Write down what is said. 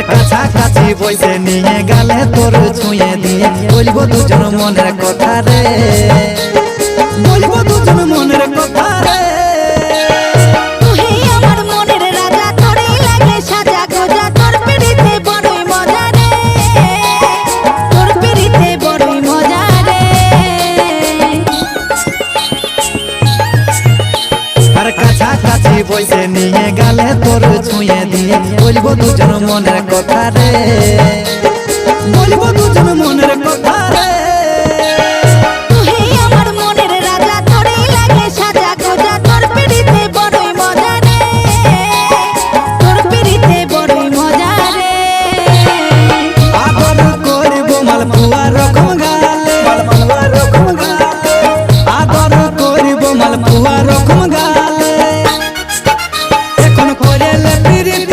আরে কাছাকাছি বসে নিয়ে গেলে তোর ছুঁয়ে দিয়ে বলবো দুজন মনের কথা রে, বলবো দুজন মনের কথা রে। তুই আমার মনের রাজা, তোরে লাগে সাজা গোজা, তোর পিড়িতে বড়ই মজা রে, তোর পিড়িতে বড়ই মজা রে। আর কাছাকাছি বসে নিয়ে গেলে তোর ছুঁয়ে দিয়ে বলবো দুজন মনের কথা রে, বলবো দুজন মনের কথা রে।